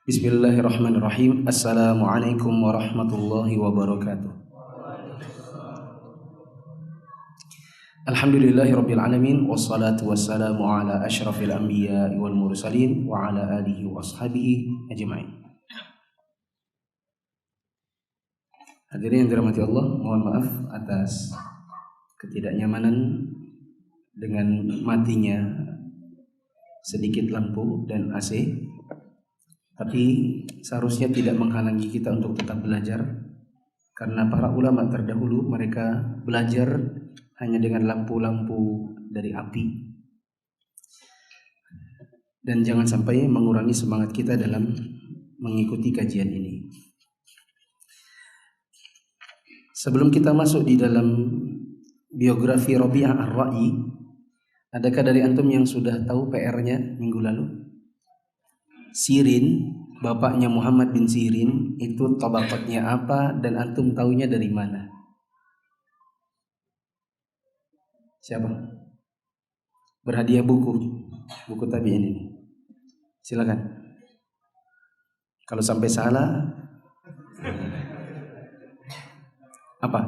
Bismillahirrahmanirrahim. Assalamualaikum warahmatullahi wabarakatuh. Alhamdulillahirabbil alamin wassalatu wassalamu ala asyrafil anbiya'i wal mursalin wa ala alihi wa ashabihi ajmain. Hadirin yang dirahmati Allah, mohon maaf atas ketidaknyamanan dengan matinya sedikit lampu dan AC. Tapi seharusnya tidak menghalangi kita untuk tetap belajar, karena para ulama terdahulu mereka belajar hanya dengan lampu-lampu dari api. Dan jangan sampai mengurangi semangat kita dalam mengikuti kajian ini. Sebelum kita masuk di dalam biografi Rabi'ah Ar-Ra'i, adakah dari antum yang sudah tahu PR-nya minggu lalu? Sirin, bapaknya Muhammad bin Sirin, itu tabaqatnya apa dan antum taunya dari mana? Siapa? Berhadiah buku tabi'in ini. Silakan. Kalau sampai salah, apa?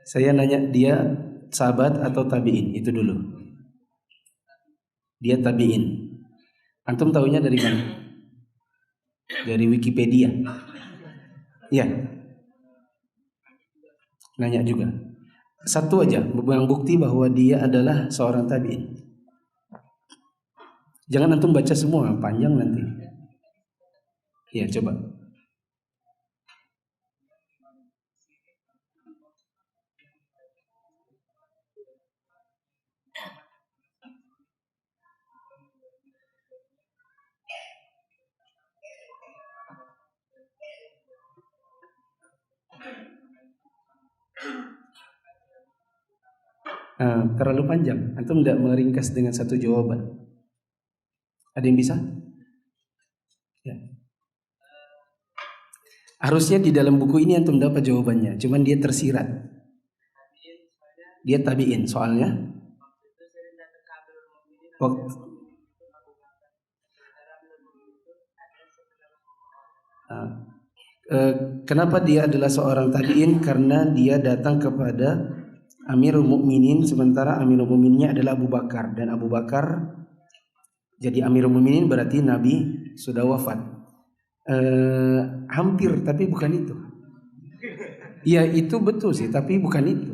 Saya nanya dia sahabat atau tabi'in, itu dulu. Dia tabi'in. Antum taunya dari mana? Dari Wikipedia. Iya. Nanya juga. Satu aja, yang bukti bahwa dia adalah seorang tabi'in. Jangan antum baca semua, panjang nanti. Iya, coba. Terlalu panjang. Antum tidak meringkas dengan satu jawaban. Ada yang bisa? Ya. Harusnya di dalam buku ini antum dapat jawabannya. Cuman dia tersirat. Dia tabi'in. Soalnya kenapa dia adalah seorang tabi'in? Karena dia datang kepada Amirul Mukminin, sementara Amirul Mukmininnya adalah Abu Bakar, dan Abu Bakar jadi Amirul Mukminin berarti Nabi sudah wafat. Hampir, tapi bukan itu. Ya itu betul sih, tapi bukan itu.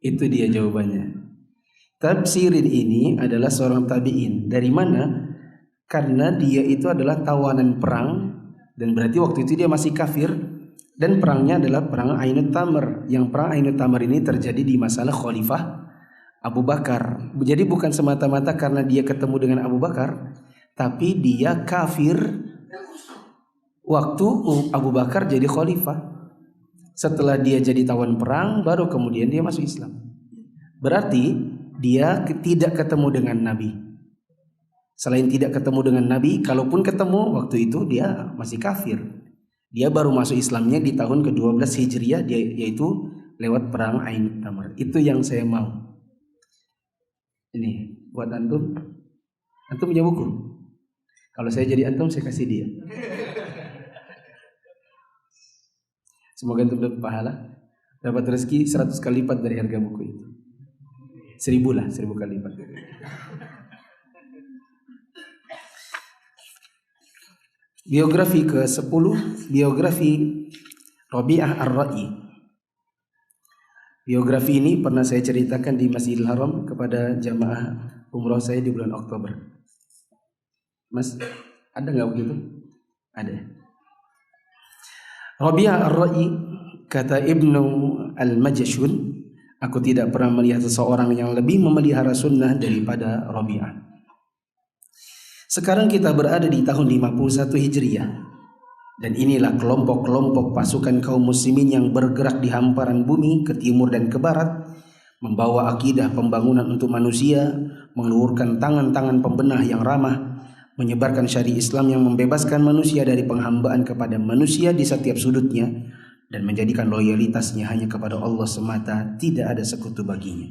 Itu dia jawabannya. Sirin ini adalah seorang tabi'in. Dari mana? Karena dia itu adalah tawanan perang, dan berarti waktu itu dia masih kafir, dan perangnya adalah perang Ainut Tamr. Yang perang Ainut Tamr ini terjadi di masalah Khalifah Abu Bakar. Jadi bukan semata-mata karena dia ketemu dengan Abu Bakar, tapi dia kafir waktu Abu Bakar jadi khalifah. Setelah dia jadi tawan perang, baru kemudian dia masuk Islam. Berarti dia tidak ketemu dengan Nabi. Selain tidak ketemu dengan Nabi, kalaupun ketemu waktu itu dia masih kafir. Dia baru masuk Islamnya di tahun ke-12 Hijriah, yaitu lewat perang Ainut Tamr. Itu yang saya mau. Ini buat antum. Antum punya buku? Kalau saya jadi antum, saya kasih dia. Semoga antum dapat pahala, dapat rezeki 100 kali lipat dari harga buku itu. 1000 kali lipat. Biografi ke-10, biografi Rabi'ah Ar-Ra'i. Biografi ini pernah saya ceritakan di Masjidil Haram kepada jamaah umrah saya di bulan Oktober. Mas, ada nggak begitu? Ada. Rabi'ah Ar-Ra'i, kata Ibnu Al-Majashun, aku tidak pernah melihat seseorang yang lebih memelihara sunnah daripada Rabi'ah. Sekarang kita berada di tahun 51 Hijriah, dan inilah kelompok-kelompok pasukan kaum muslimin yang bergerak di hamparan bumi ke timur dan ke barat, membawa akidah pembangunan untuk manusia, mengeluarkan tangan-tangan pembenah yang ramah, menyebarkan syariat Islam yang membebaskan manusia dari penghambaan kepada manusia di setiap sudutnya dan menjadikan loyalitasnya hanya kepada Allah semata, tidak ada sekutu baginya.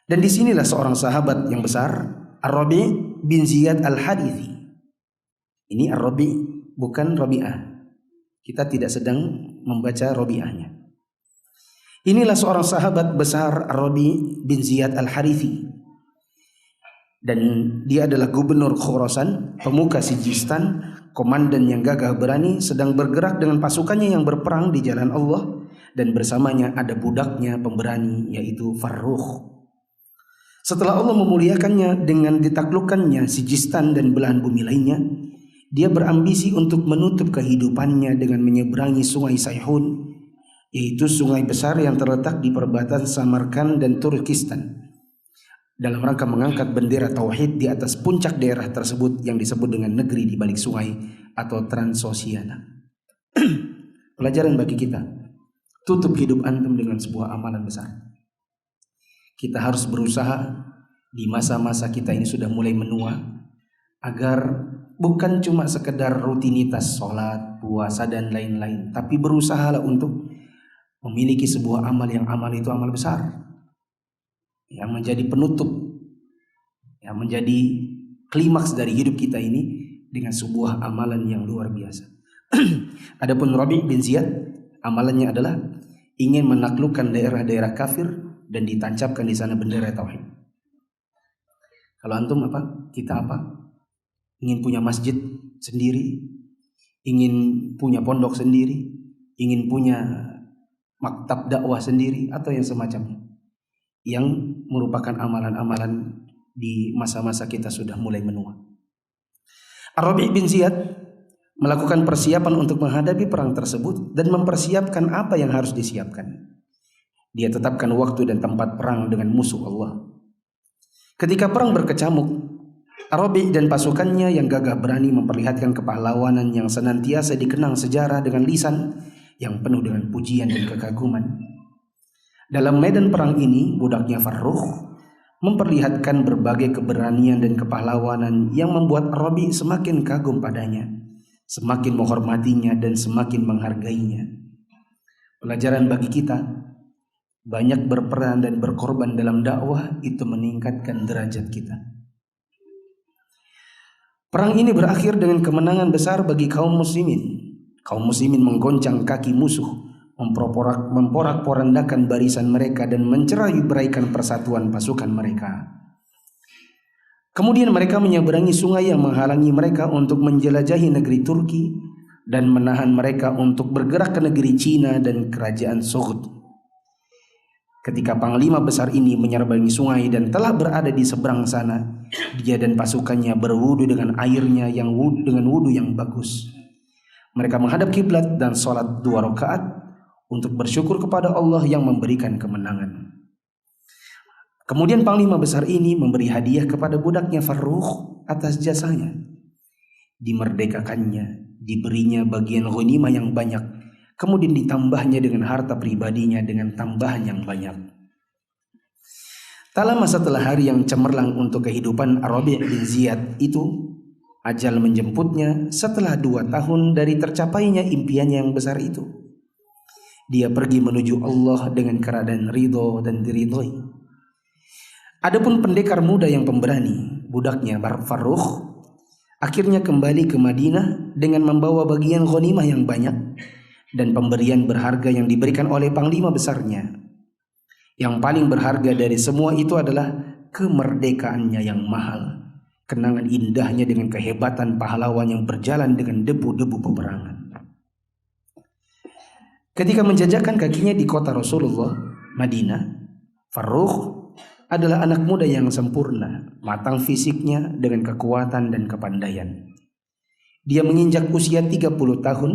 Dan disinilah seorang sahabat yang besar, Ar-Rabi' bin Ziyad Al-Harithi. Ini Ar-Rabi' bukan Rabi'ah. Kita tidak sedang membaca Rabi'ahnya. Inilah seorang sahabat besar, Ar-Rabi' bin Ziyad Al-Harithi. Dan dia adalah gubernur Khurasan, pemuka Sijistan, komandan yang gagah berani, sedang bergerak dengan pasukannya yang berperang di jalan Allah, dan bersamanya ada budaknya pemberani yaitu Farrukh. Setelah Allah memuliakannya dengan ditaklukkannya Sijistan dan belahan bumi lainnya, dia berambisi untuk menutup kehidupannya dengan menyeberangi sungai Sayhun, yaitu sungai besar yang terletak di perbatasan Samarkand dan Turkistan, dalam rangka mengangkat bendera tauhid di atas puncak daerah tersebut yang disebut dengan negeri di balik sungai atau Transoxiana. Pelajaran bagi kita, tutup hidup antum dengan sebuah amalan besar. Kita harus berusaha di masa-masa kita ini sudah mulai menua, agar bukan cuma sekedar rutinitas sholat, puasa dan lain-lain, tapi berusahalah untuk memiliki sebuah amal yang amal itu amal besar, yang menjadi penutup, yang menjadi klimaks dari hidup kita ini dengan sebuah amalan yang luar biasa. Adapun Rabi' bin Ziyad, amalannya adalah ingin menaklukkan daerah-daerah kafir dan ditancapkan di sana bendera tauhid. Kalau antum apa? Kita apa? Ingin punya masjid sendiri, ingin punya pondok sendiri, ingin punya maktab dakwah sendiri atau yang semacamnya, yang merupakan amalan-amalan di masa-masa kita sudah mulai menua. Ar-Rabi' bin Ziyad melakukan persiapan untuk menghadapi perang tersebut dan mempersiapkan apa yang harus disiapkan. Dia tetapkan waktu dan tempat perang dengan musuh Allah. Ketika perang berkecamuk, Ar-Rabi' dan pasukannya yang gagah berani memperlihatkan kepahlawanan yang senantiasa dikenang sejarah dengan lisan yang penuh dengan pujian dan kekaguman. Dalam medan perang ini, budaknya Farrukh memperlihatkan berbagai keberanian dan kepahlawanan yang membuat Ar-Rabi' semakin kagum padanya, semakin menghormatinya dan semakin menghargainya. Pelajaran bagi kita, banyak berperan dan berkorban dalam dakwah itu meningkatkan derajat kita. Perang ini berakhir dengan kemenangan besar bagi kaum muslimin. Kaum muslimin menggoncang kaki musuh, memporak-porandakan barisan mereka dan mencerai-beraikan persatuan pasukan mereka. Kemudian mereka menyeberangi sungai yang menghalangi mereka untuk menjelajahi negeri Turki dan menahan mereka untuk bergerak ke negeri Cina dan kerajaan Soghd. Ketika panglima besar ini menyerbangi sungai dan telah berada di seberang sana, dia dan pasukannya berwudu dengan airnya dengan wudu yang bagus. Mereka menghadap kiblat dan sholat 2 rakaat untuk bersyukur kepada Allah yang memberikan kemenangan. Kemudian panglima besar ini memberi hadiah kepada budaknya Farrukh atas jasanya. Dimerdekakannya, diberinya bagian ghanimah yang banyak, kemudian ditambahnya dengan harta pribadinya dengan tambahan yang banyak. Tak lama setelah hari yang cemerlang untuk kehidupan Ar-Rabi' bin Ziyad itu, ajal menjemputnya setelah 2 tahun dari tercapainya impiannya yang besar itu. Dia pergi menuju Allah dengan keadaan ridho dan diridhoi. Adapun pendekar muda yang pemberani, budaknya Farrukh, akhirnya kembali ke Madinah dengan membawa bagian ghanimah yang banyak dan pemberian berharga yang diberikan oleh panglima besarnya. Yang paling berharga dari semua itu adalah kemerdekaannya yang mahal, kenangan indahnya dengan kehebatan pahlawan yang berjalan dengan debu-debu peperangan. Ketika menjajakan kakinya di kota Rasulullah, Madinah, Farrukh adalah anak muda yang sempurna, matang fisiknya dengan kekuatan dan kepandaian. Dia menginjak usia 30 tahun.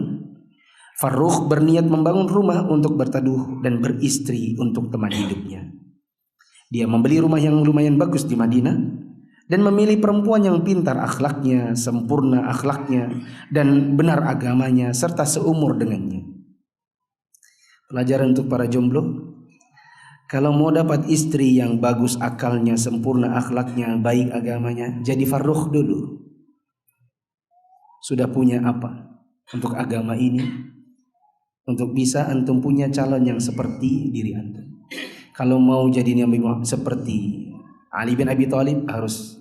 Farrukh berniat membangun rumah untuk berteduh dan beristri untuk teman hidupnya. Dia membeli rumah yang lumayan bagus di Madinah dan memilih perempuan yang pintar akhlaknya, sempurna akhlaknya, dan benar agamanya serta seumur dengannya. Pelajaran untuk para jomblo, Kalau mau dapat istri yang bagus akalnya, sempurna akhlaknya, baik agamanya, jadi farrukh dulu. Sudah punya apa untuk agama ini? Untuk bisa antum punya calon yang seperti diri antum. Kalau mau jadi Nabi Muhammad seperti Ali bin Abi Thalib, harus,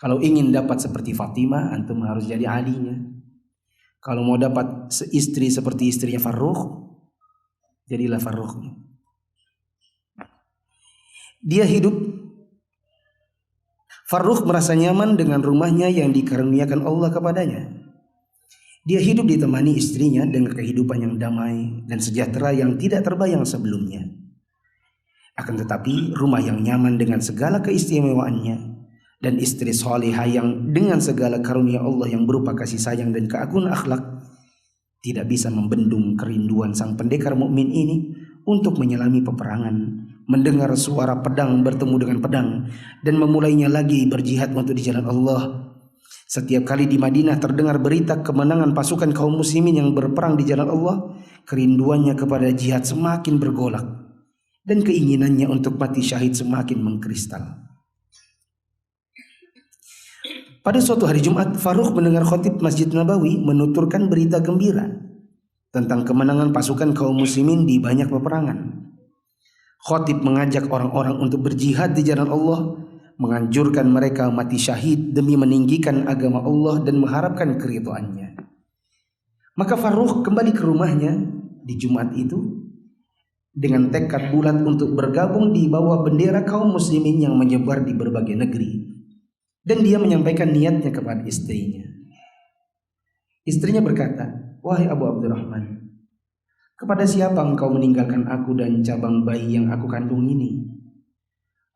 kalau ingin dapat seperti Fatimah, antum harus jadi alinya. Kalau mau dapat istri seperti istrinya Farrukh, jadilah Farrukhnya. Dia hidup, Farrukh merasa nyaman dengan rumahnya yang dikaruniakan Allah kepadanya. Dia hidup ditemani istrinya dengan kehidupan yang damai dan sejahtera yang tidak terbayang sebelumnya. Akan tetapi rumah yang nyaman dengan segala keistimewaannya dan istri salihah yang dengan segala karunia Allah yang berupa kasih sayang dan keagungan akhlak tidak bisa membendung kerinduan sang pendekar mukmin ini untuk menyelami peperangan, mendengar suara pedang bertemu dengan pedang, dan memulainya lagi berjihad untuk di jalan Allah. Setiap kali di Madinah terdengar berita kemenangan pasukan kaum muslimin yang berperang di jalan Allah, kerinduannya kepada jihad semakin bergolak dan keinginannya untuk mati syahid semakin mengkristal. Pada suatu hari Jumat, Farrukh mendengar khatib Masjid Nabawi menuturkan berita gembira tentang kemenangan pasukan kaum muslimin di banyak peperangan. Khatib mengajak orang-orang untuk berjihad di jalan Allah, menganjurkan mereka mati syahid demi meninggikan agama Allah dan mengharapkan keridhaannya. Maka Farrukh kembali ke rumahnya di Jumat itu dengan tekad bulat untuk bergabung di bawah bendera kaum muslimin yang menyebar di berbagai negeri. Dan dia menyampaikan niatnya kepada istrinya. Istrinya berkata, "Wahai Abu Abdurrahman, kepada siapa engkau meninggalkan aku dan cabang bayi yang aku kandung ini?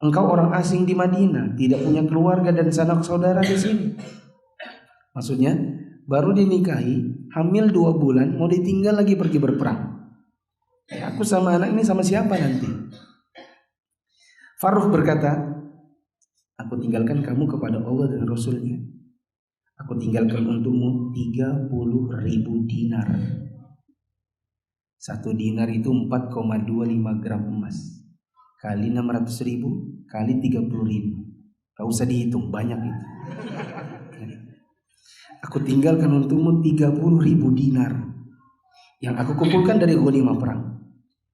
Engkau orang asing di Madinah, tidak punya keluarga dan sanak saudara di sini." Maksudnya, baru dinikahi, hamil 2 bulan, mau ditinggal lagi pergi berperang. Aku sama anak ini sama siapa nanti? Farrukh berkata, "Aku tinggalkan kamu kepada Allah dan Rasulnya. Aku tinggalkan untukmu 30.000 dinar. 1 dinar itu 4,25 gram emas. Kali 600.000 kali 30.000. Gak usah dihitung, banyak itu. Aku tinggalkan untukmu 30.000 dinar yang aku kumpulkan dari ghanimah perang.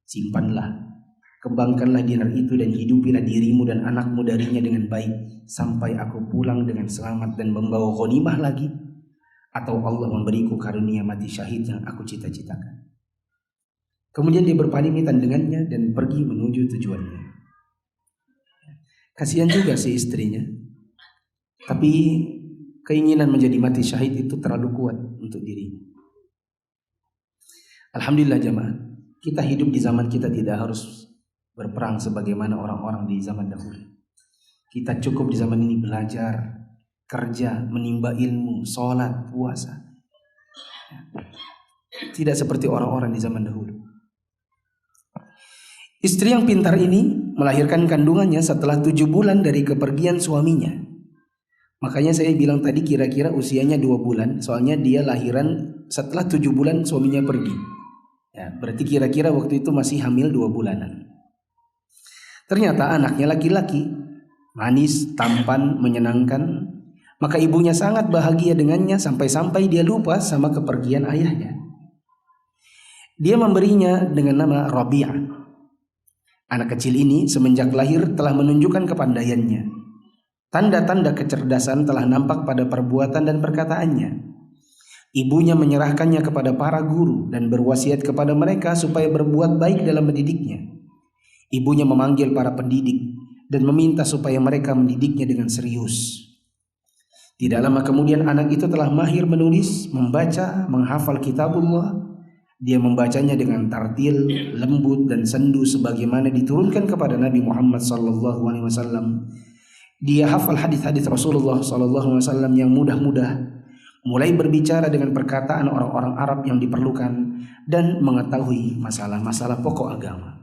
Simpanlah, kembangkanlah dinar itu dan hidupilah dirimu dan anakmu darinya dengan baik sampai aku pulang dengan selamat dan membawa ghanimah lagi, atau Allah memberiku karunia mati syahid yang aku cita-citakan." Kemudian dia berpamitan dengannya dan pergi menuju tujuannya. Kasihan juga si istrinya, tapi keinginan menjadi mati syahid itu terlalu kuat untuk dirinya. Alhamdulillah jamaah, kita hidup di zaman kita tidak harus berperang sebagaimana orang-orang di zaman dahulu. Kita cukup di zaman ini belajar, kerja, menimba ilmu, sholat, puasa. Tidak seperti orang-orang di zaman dahulu. Istri yang pintar ini melahirkan kandungannya setelah 7 bulan dari kepergian suaminya. Makanya saya bilang tadi kira-kira usianya 2 bulan, soalnya dia lahiran setelah 7 bulan suaminya pergi. Ya, berarti kira-kira waktu itu masih hamil 2 bulanan. Ternyata anaknya laki-laki, manis, tampan, menyenangkan. Maka ibunya sangat bahagia dengannya sampai-sampai dia lupa sama kepergian ayahnya. Dia memberinya dengan nama Rabi'ah. Anak kecil ini semenjak lahir telah menunjukkan kepandaiannya. Tanda-tanda kecerdasan telah nampak pada perbuatan dan perkataannya. Ibunya menyerahkannya kepada para guru dan berwasiat kepada mereka supaya berbuat baik dalam mendidiknya. Ibunya memanggil para pendidik dan meminta supaya mereka mendidiknya dengan serius. Tidak lama kemudian anak itu telah mahir menulis, membaca, menghafal kitabullah. Dia membacanya dengan tartil, lembut dan sendu sebagaimana diturunkan kepada Nabi Muhammad SAW. Dia hafal hadis-hadis Rasulullah SAW yang mudah-mudah, mulai berbicara dengan perkataan orang-orang Arab yang diperlukan dan mengetahui masalah-masalah pokok agama.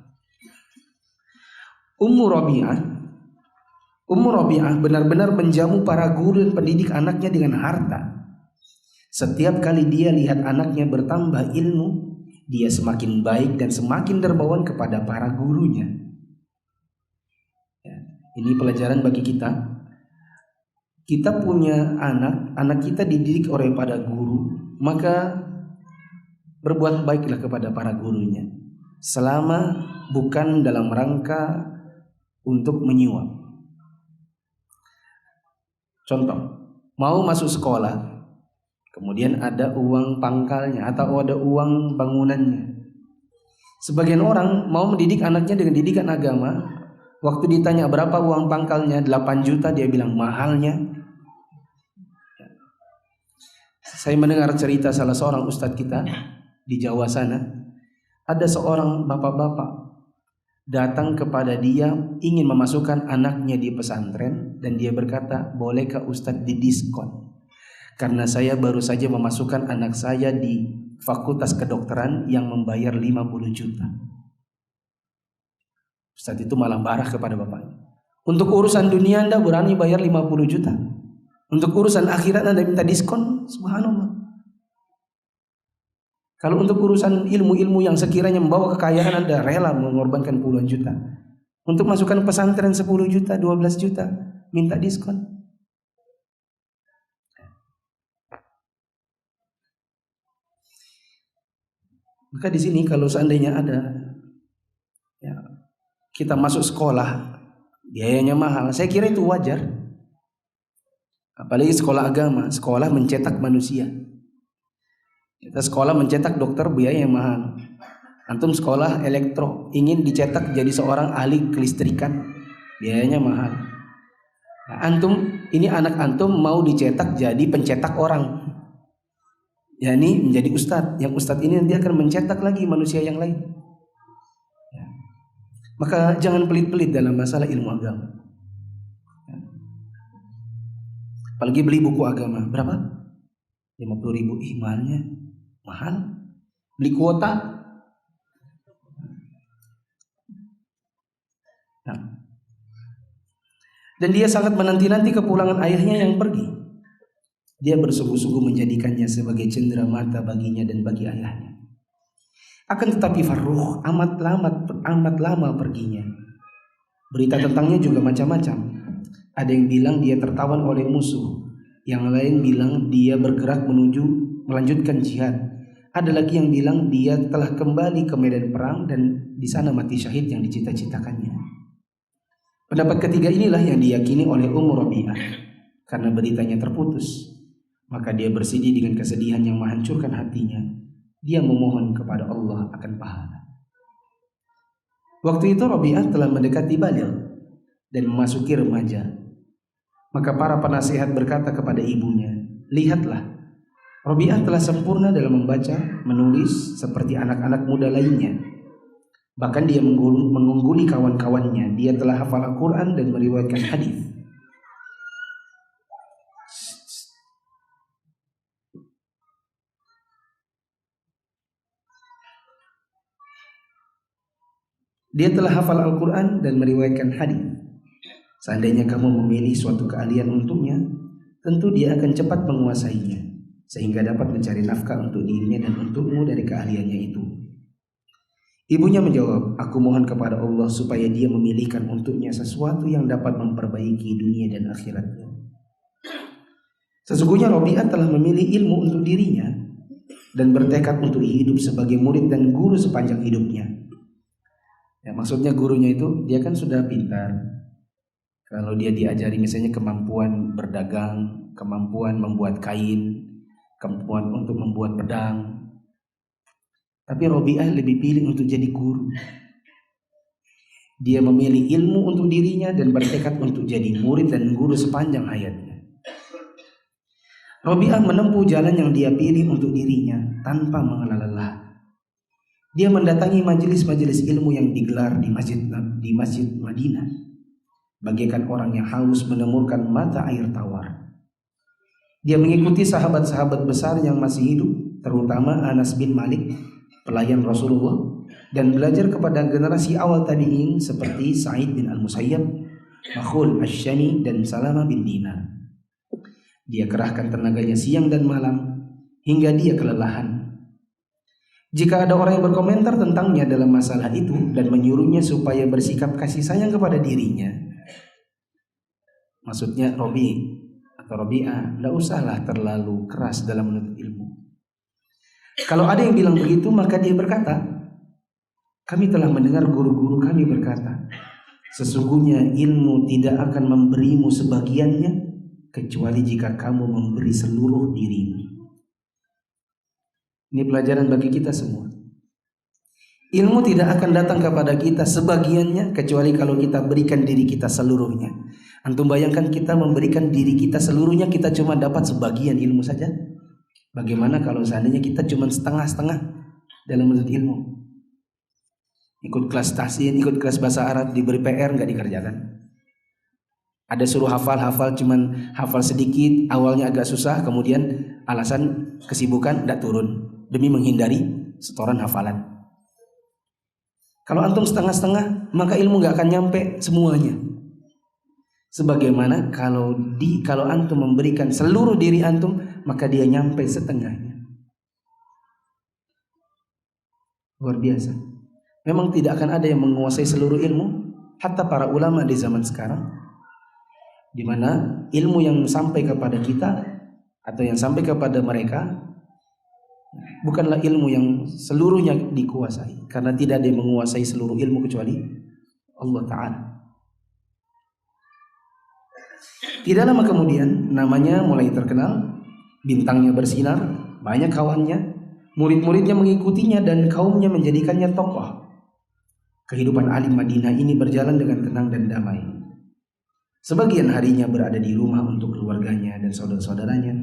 Ummu Rabi'ah benar-benar menjamu para guru dan pendidik anaknya dengan harta. Setiap kali dia lihat anaknya bertambah ilmu, dia semakin baik dan semakin dermawan kepada para gurunya. Ini pelajaran bagi kita. Kita punya anak kita dididik oleh pada guru, maka berbuat baiklah kepada para gurunya, selama bukan dalam rangka untuk menyuap. Contoh, mau masuk sekolah, kemudian ada uang pangkalnya atau ada uang bangunannya. Sebagian orang mau mendidik anaknya dengan didikan agama, waktu ditanya berapa uang pangkalnya, 8 juta, dia bilang mahalnya. Saya mendengar cerita salah seorang ustadz kita di Jawa sana. Ada seorang bapak-bapak datang kepada dia ingin memasukkan anaknya di pesantren, dan dia berkata, bolehkah ustadz didiskon? Karena saya baru saja memasukkan anak saya di fakultas kedokteran yang membayar 50 juta. Ustadz itu malah marah kepada bapaknya. Untuk urusan dunia Anda berani bayar 50 juta? Untuk urusan akhirat Anda minta diskon? Subhanallah. Kalau untuk urusan ilmu-ilmu yang sekiranya membawa kekayaan, Anda rela mengorbankan puluhan juta. Untuk masukkan pesantren 10 juta, 12 juta, minta diskon. Maka di sini kalau seandainya ada, ya, kita masuk sekolah, biayanya mahal, saya kira itu wajar. Apalagi sekolah agama, sekolah mencetak manusia. Kita sekolah mencetak dokter, biaya yang mahal. Antum sekolah elektro, ingin dicetak jadi seorang ahli kelistrikan, biayanya mahal. Nah, antum, ini anak antum mau dicetak jadi pencetak orang, yakni menjadi ustadz. Yang ustadz ini nanti akan mencetak lagi manusia yang lain. Ya. Maka jangan pelit-pelit dalam masalah ilmu agama. Apalagi beli buku agama, berapa? 50.000, mahalnya mahal. Beli kuota. Nah. Dan dia sangat menanti-nanti kepulangan ayahnya yang pergi. Dia bersungguh-sungguh menjadikannya sebagai cendera mata baginya dan bagi ayahnya. Akan tetapi Farruh amat lama perginya. Berita tentangnya juga macam-macam. Ada yang bilang dia tertawan oleh musuh, yang lain bilang dia bergerak melanjutkan jihad. Ada lagi yang bilang dia telah kembali ke medan perang dan di sana mati syahid yang dicita-citakannya. Pendapat ketiga inilah yang diyakini oleh Rabi'ah. Karena beritanya terputus, maka dia bersedih dengan kesedihan yang menghancurkan hatinya. Dia memohon kepada Allah akan pahala. Waktu itu Rabi'ah telah mendekati baligh dan memasuki remaja. Maka para penasihat berkata kepada ibunya, lihatlah, Rabi'ah telah sempurna dalam membaca, menulis seperti anak-anak muda lainnya. Bahkan dia mengungguli kawan-kawannya. Dia telah hafal Al-Quran dan meriwayatkan hadis. Dia telah hafal Al-Quran dan meriwayatkan hadis. Seandainya kamu memilih suatu keahlian untuknya, tentu dia akan cepat menguasainya, sehingga dapat mencari nafkah untuk dirinya dan untukmu dari keahliannya itu. Ibunya menjawab, aku mohon kepada Allah supaya dia memilihkan untuknya sesuatu yang dapat memperbaiki dunia dan akhiratnya. Sesungguhnya Rabi'ah telah memilih ilmu untuk dirinya dan bertekad untuk hidup sebagai murid dan guru sepanjang hidupnya. Ya, maksudnya gurunya itu dia kan sudah pintar. Kalau dia diajari misalnya kemampuan berdagang, kemampuan membuat kain, kemampuan untuk membuat pedang. Tapi Rabi'ah lebih pilih untuk jadi guru. Dia memilih ilmu untuk dirinya dan bertekad untuk jadi murid dan guru sepanjang hayatnya. Rabi'ah menempuh jalan yang dia pilih untuk dirinya tanpa mengenal lelah. Dia mendatangi majelis-majelis ilmu yang digelar di masjid Madinah, bagaikan orang yang haus menemukan mata air tawar. Dia mengikuti sahabat-sahabat besar yang masih hidup, terutama Anas bin Malik, pelayan Rasulullah, dan belajar kepada generasi awal tabi'in seperti Sa'id bin Al-Musayyab, Makhul Asy-Syami, dan Salamah bin Dinar. Dia kerahkan tenaganya siang dan malam hingga dia kelelahan. Jika ada orang yang berkomentar tentangnya dalam masalah itu dan menyuruhnya supaya bersikap kasih sayang kepada dirinya, maksudnya Robi atau Robi'ah, tidak usahlah terlalu keras dalam menuntut ilmu. Kalau ada yang bilang begitu, maka dia berkata, kami telah mendengar guru-guru kami berkata, sesungguhnya ilmu tidak akan memberimu sebagiannya kecuali jika kamu memberi seluruh dirimu. Ini pelajaran bagi kita semua. Ilmu tidak akan datang kepada kita sebagiannya kecuali kalau kita berikan diri kita seluruhnya. Antum bayangkan kita memberikan diri kita seluruhnya, kita cuma dapat sebagian ilmu saja. Bagaimana kalau seandainya kita cuma setengah-setengah dalam menuntut ilmu? Ikut kelas tahsin, ikut kelas bahasa Arab, diberi PR nggak dikerjakan. Ada suruh hafal cuman hafal sedikit, awalnya agak susah, kemudian alasan kesibukan nggak turun demi menghindari setoran hafalan. Kalau antum setengah-setengah, maka ilmu nggak akan nyampe semuanya. Sebagaimana kalau antum memberikan seluruh diri antum, maka dia nyampe setengahnya. Luar biasa. Memang tidak akan ada yang menguasai seluruh ilmu, hatta para ulama di zaman sekarang, di mana ilmu yang sampai kepada kita atau yang sampai kepada mereka bukanlah ilmu yang seluruhnya dikuasai, karena tidak ada yang menguasai seluruh ilmu kecuali Allah Ta'ala. Tidak lama kemudian namanya mulai terkenal, bintangnya bersinar, banyak kawannya, murid-muridnya mengikutinya dan kaumnya menjadikannya tokoh. Kehidupan alim Madinah ini berjalan dengan tenang dan damai. Sebagian harinya berada di rumah untuk keluarganya dan saudara-saudaranya.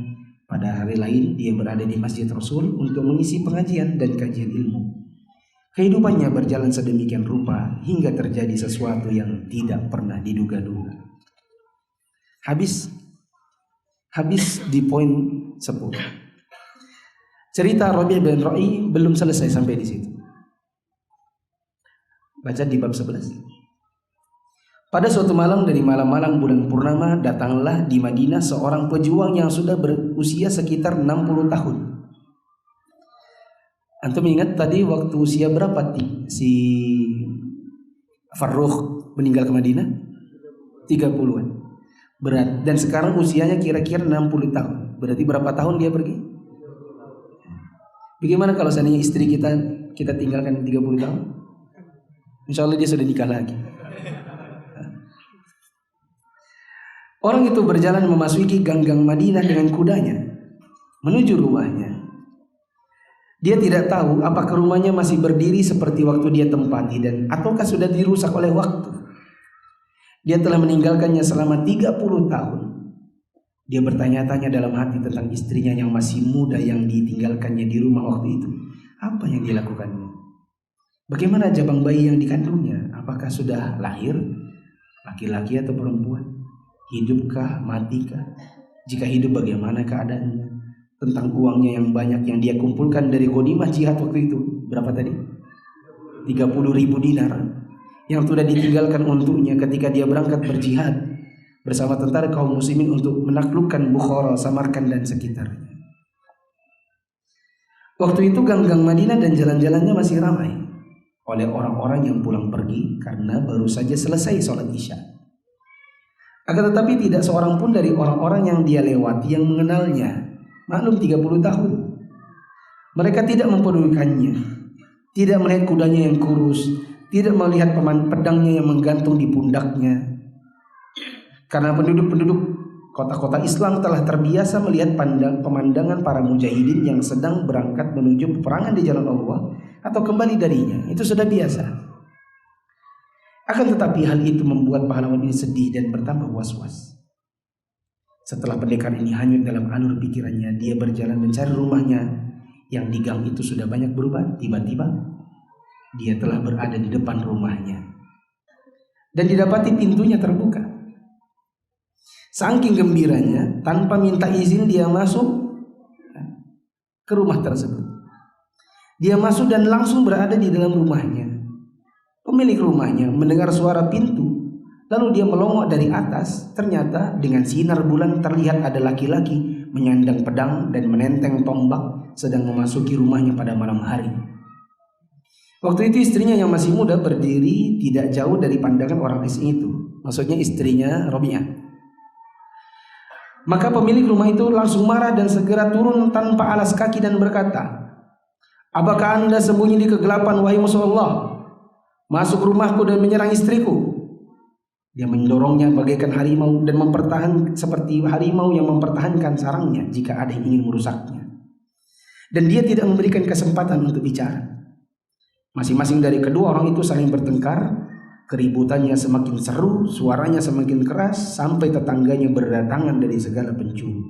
Pada hari lain dia berada di Masjid Rasul untuk mengisi pengajian dan kajian ilmu. Kehidupannya berjalan sedemikian rupa hingga terjadi sesuatu yang tidak pernah diduga-duga. Habis di poin 10. Cerita Rabi' bin Ra'i belum selesai sampai di situ. Baca di bab 11. Pada suatu malam dari malam-malam bulan purnama, datanglah di Madinah seorang pejuang yang sudah berusia sekitar 60 tahun. Antum ingat tadi waktu usia berapa si Farrukh meninggal ke Madinah? 30-an. Berat. Dan sekarang usianya kira-kira 60 tahun. Berarti berapa tahun dia pergi? Bagaimana kalau seandainya istri kita tinggalkan 30 tahun? Insya Allah dia sudah nikah lagi. Orang itu berjalan memasuki gang-gang Madinah dengan kudanya menuju rumahnya. Dia tidak tahu apakah rumahnya masih berdiri seperti waktu dia tempati dan ataukah sudah dirusak oleh waktu. Dia telah meninggalkannya selama 30 tahun. Dia bertanya-tanya dalam hati tentang istrinya yang masih muda yang ditinggalkannya di rumah waktu itu. Apa yang dilakukannya? Bagaimana jabang bayi yang dikandungnya? Apakah sudah lahir? Laki-laki atau perempuan? Hidupkah, matikah? Jika hidup, bagaimana keadaannya? Tentang uangnya yang banyak yang dia kumpulkan dari ghanimah jihad waktu itu. Berapa tadi? 30.000 dinar yang sudah ditinggalkan untuknya ketika dia berangkat berjihad bersama tentara kaum muslimin untuk menaklukkan Bukhara, Samarkand dan sekitarnya. Waktu itu gang-gang Madinah dan jalan-jalannya masih ramai oleh orang-orang yang pulang pergi karena baru saja selesai sholat isya. Akan tetapi tidak seorang pun dari orang-orang yang dia lewati yang mengenalnya. Maklum 30 tahun. Mereka tidak mempedulikannya, tidak melihat kudanya yang kurus, tidak melihat pedangnya yang menggantung di pundaknya. Karena penduduk-penduduk kota-kota Islam telah terbiasa melihat pemandangan para mujahidin yang sedang berangkat menuju peperangan di jalan Allah atau kembali darinya. Itu sudah biasa. Akan tetapi hal itu membuat pahlawan ini sedih dan bertambah was-was. Setelah pendekar ini hanyut dalam alur pikirannya, dia berjalan mencari rumahnya yang di gang itu sudah banyak berubah. Tiba-tiba dia telah berada di depan rumahnya dan didapati pintunya terbuka. Saking gembiranya, tanpa minta izin dia masuk ke rumah tersebut. Dia masuk dan langsung berada di dalam rumahnya. Pemilik rumahnya mendengar suara pintu, lalu dia melongok dari atas. Ternyata dengan sinar bulan terlihat ada laki-laki menyandang pedang dan menenteng tombak sedang memasuki rumahnya pada malam hari. Waktu itu istrinya yang masih muda berdiri tidak jauh dari pandangan orang asing itu. Maksudnya istrinya Robi'ah. Maka pemilik rumah itu langsung marah dan segera turun tanpa alas kaki dan berkata, apakah Anda sembunyi di kegelapan wahai musuh Allah? Masuk rumahku dan menyerang istriku. Dia mendorongnya bagaikan harimau dan mempertahankan seperti harimau yang mempertahankan sarangnya jika ada yang ingin merusaknya. Dan dia tidak memberikan kesempatan untuk bicara. Masing-masing dari kedua orang itu saling bertengkar. Keributannya semakin seru, suaranya semakin keras, sampai tetangganya berdatangan dari segala penjuru.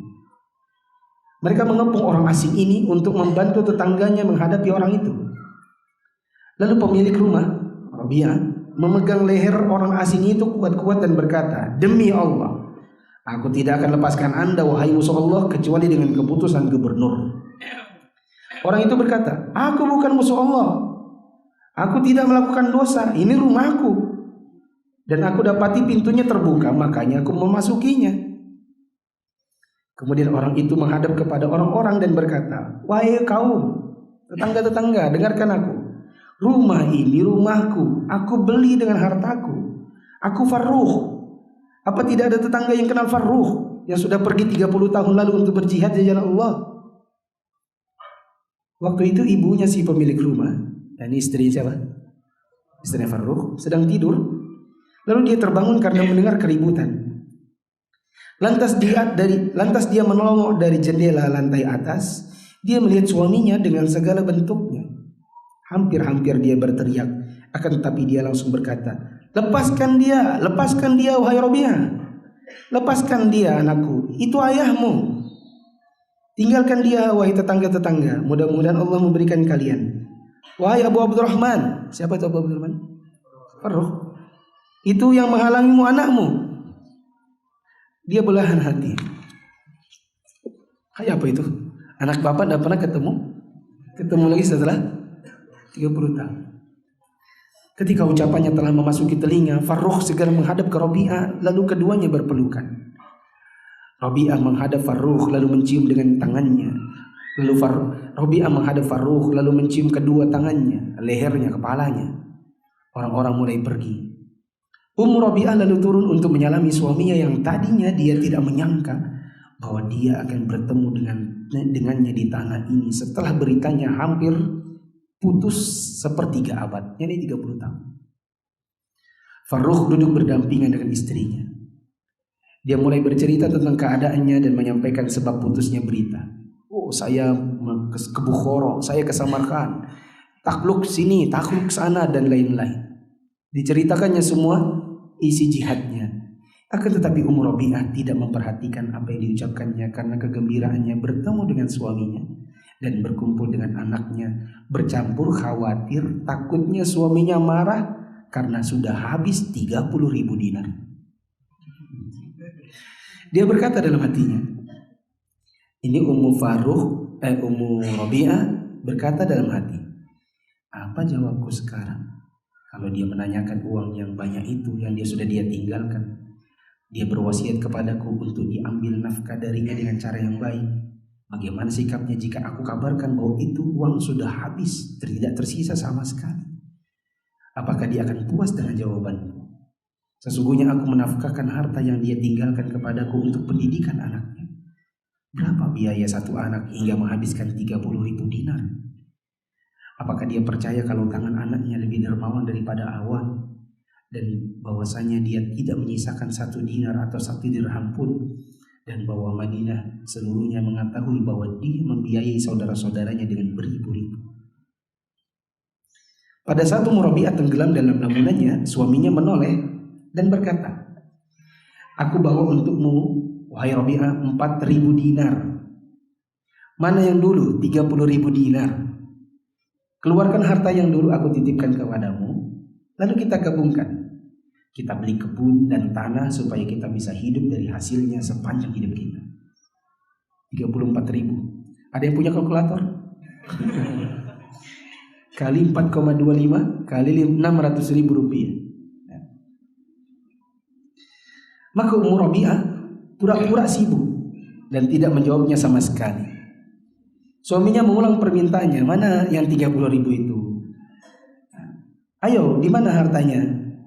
Mereka mengepung orang asing ini untuk membantu tetangganya menghadapi orang itu. Lalu pemilik rumah, Rabi'ah, memegang leher orang asing itu kuat-kuat dan berkata, demi Allah, aku tidak akan lepaskan Anda wahai musuh Allah kecuali dengan keputusan gubernur. Orang itu berkata, aku bukan musuh Allah. Aku tidak melakukan dosa, ini rumahku. Dan aku dapati pintunya terbuka, makanya aku memasukinya. Kemudian orang itu menghadap kepada orang-orang dan berkata, wahai kaum, tetangga-tetangga, dengarkan aku. Rumah ini rumahku, aku beli dengan hartaku. Aku Farruh. Apa tidak ada tetangga yang kenal Farruh, yang sudah pergi 30 tahun lalu untuk berjihad di jalan Allah? Waktu itu ibunya si pemilik rumah, dan istri siapa? Istrinya Farruh sedang tidur. Lalu dia terbangun karena mendengar keributan. Lantas dia menelongok dari jendela lantai atas. Dia melihat suaminya dengan segala bentuknya. Hampir-hampir dia berteriak, akan tetapi dia langsung berkata, lepaskan dia wahai Rabi'ah. Lepaskan dia anakku, itu ayahmu. Tinggalkan dia wahai tetangga-tetangga, mudah-mudahan Allah memberikan kalian. Wahai Abu Abdurrahman, siapa itu Abu Abdurrahman? Farruh. Itu yang menghalangimu anakmu. Dia belahan hati. Kayak apa itu? Anak bapak tidak pernah ketemu lagi setelah 30 tahun. Ketika ucapannya telah memasuki telinga, Farruh segera menghadap ke Rabi'ah, lalu keduanya berpelukan. Rabi'ah menghadap Farruh lalu mencium dengan tangannya. Lalu Rabi'ah menghadap Farruh lalu mencium kedua tangannya, lehernya, kepalanya. Orang-orang mulai pergi. Rabi'ah lalu turun untuk menyalami suaminya yang tadinya dia tidak menyangka bahwa dia akan bertemu dengannya di tanah ini setelah beritanya hampir putus sepertiga abad, yakni 30 tahun. Farruh duduk berdampingan dengan istrinya. Dia mulai bercerita tentang keadaannya dan menyampaikan sebab putusnya berita. Saya ke Bukhara, saya ke Samarkand, takluk sini, takluk sana, dan lain-lain. Diceritakannya semua isi jihadnya. Akan tetapi Rabi'ah tidak memperhatikan apa yang diucapkannya karena kegembiraannya bertemu dengan suaminya dan berkumpul dengan anaknya, bercampur khawatir takutnya suaminya marah karena sudah habis 30.000 dinar. Dia berkata dalam hatinya, ini Ummu Rabi'ah berkata dalam hati, apa jawabku sekarang? Kalau dia menanyakan uang yang banyak itu yang sudah dia tinggalkan, dia berwasiat kepadaku untuk diambil nafkah darinya dengan cara yang baik. Bagaimana sikapnya jika aku kabarkan bahwa itu uang sudah habis, tidak tersisa sama sekali? Apakah dia akan puas dengan jawabanku? Sesungguhnya aku menafkahkan harta yang dia tinggalkan kepadaku untuk pendidikan anaknya. Berapa biaya satu anak hingga menghabiskan 30.000 dinar? Apakah dia percaya kalau tangan anaknya lebih dermawan daripada awan, dan bahwasanya dia tidak menyisakan 1 dinar atau 1 dirham pun, dan bahwa Madinah seluruhnya mengetahui bahwa dia membiayai saudara-saudaranya dengan beribu-ribu? Pada saat Rabi'ah tenggelam dalam lamunannya, suaminya menoleh dan berkata, aku bawa untukmu wahai Rabi'ah 4.000 dinar. Mana yang dulu 30.000 dinar? Keluarkan harta yang dulu aku titipkan kepadamu, lalu kita gabungkan. Kita beli kebun dan tanah supaya kita bisa hidup dari hasilnya sepanjang hidup kita. 34.000. Ada yang punya kalkulator? Kali 4,25 kali 600.000 rupiah. Maka Ummu Rabi'ah pura-pura sibuk dan tidak menjawabnya sama sekali. Suaminya mengulang permintaannya, mana yang 30.000 itu? Ayo, di mana hartanya?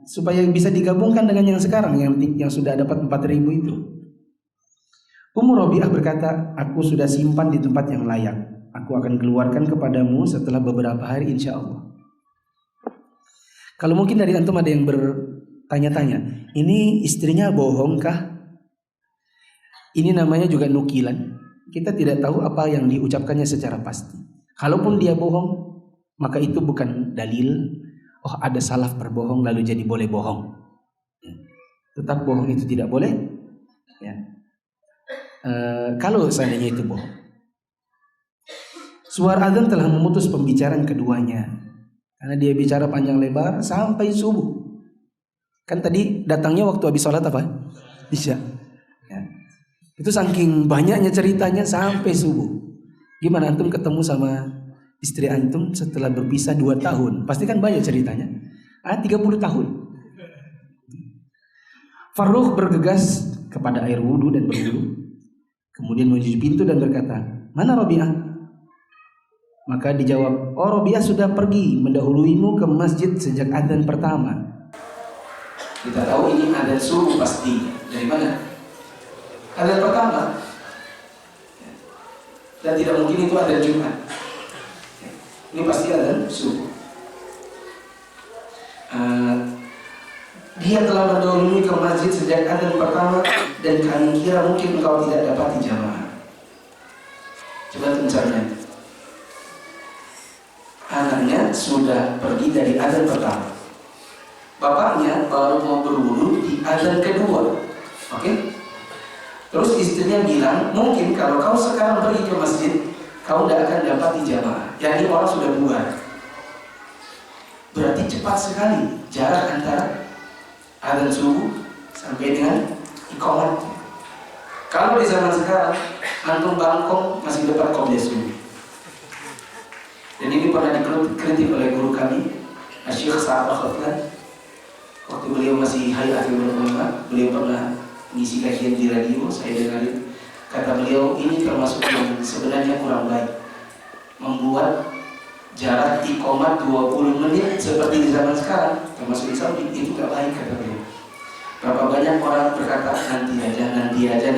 Supaya bisa digabungkan dengan yang sekarang yang sudah dapat 4.000 itu. Ummu Rabi'ah berkata, aku sudah simpan di tempat yang layak. Aku akan keluarkan kepadamu setelah beberapa hari insya Allah. Kalau mungkin dari antum ada yang bertanya-tanya, ini istrinya bohongkah? Ini namanya juga nukilan. Kita tidak tahu apa yang diucapkannya secara pasti. Kalaupun dia bohong, maka itu bukan dalil, oh ada salaf berbohong lalu jadi boleh bohong. Tetap bohong itu tidak boleh. Ya. Kalau seandainya itu bohong. Suara azan telah memutus pembicaraan keduanya, karena dia bicara panjang lebar sampai subuh. Kan tadi datangnya waktu habis sholat apa? Isya. Ya. Itu saking banyaknya ceritanya sampai subuh. Gimana antum ketemu sama istri antum setelah berpisah 2 tahun? Pasti kan banyak ceritanya. 30 tahun. Farrukh bergegas kepada air wudhu dan berwudhu. Kemudian menuju pintu dan berkata, mana Rabi'ah? Maka dijawab, oh Rabi'ah sudah pergi mendahuluimu ke masjid sejak adzan pertama. Kita tahu ini adzan subuh pasti. Dari mana? Adzan pertama. Dan tidak mungkin itu adzan Jumat. Ini pasti adzan subuh. Dia telah mendahului ke masjid sejak adzan pertama dan kami kira mungkin engkau tidak dapat jamaah. Coba tuncarnya. Anaknya sudah pergi dari adzan pertama. Bapaknya baru mau berwudu di adzan kedua. Oke? Terus istrinya bilang, mungkin kalau kau sekarang pergi ke masjid, kau tidak akan dapat jamaah. Jadi orang sudah bubar. Berarti cepat sekali jarak antara adzan subuh sampai dengan iqamat. Kalau di zaman sekarang antum bangkong masih dapat qobliyah subuh. Dan ini pernah dikritik oleh guru kami, Syekh Sa'ad Al-Khatlan. Waktu beliau masih Hayatul Ulama, beliau pernah mengisi kajian di radio, saya dengarin. Kata beliau, ini termasuk yang sebenarnya kurang baik, membuat jarak iqamat 20 menit seperti di zaman sekarang, termasuk di Saudi, itu gak baik, kata beliau. Berapa banyak orang berkata nanti aja,